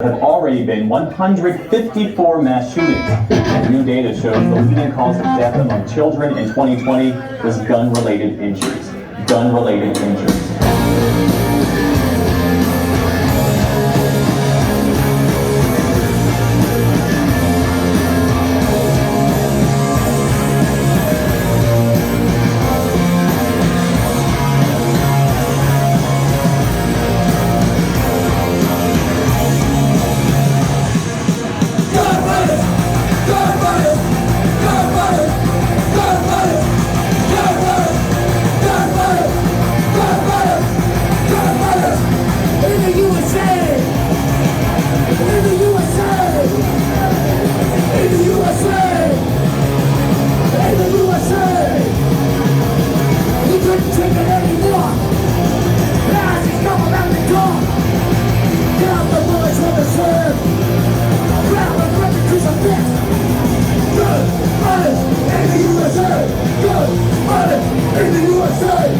have already been 154 mass shootings. New data shows the leading cause of death among children in 2020 was gun-related injuries. Gun-related injuries. In the USA,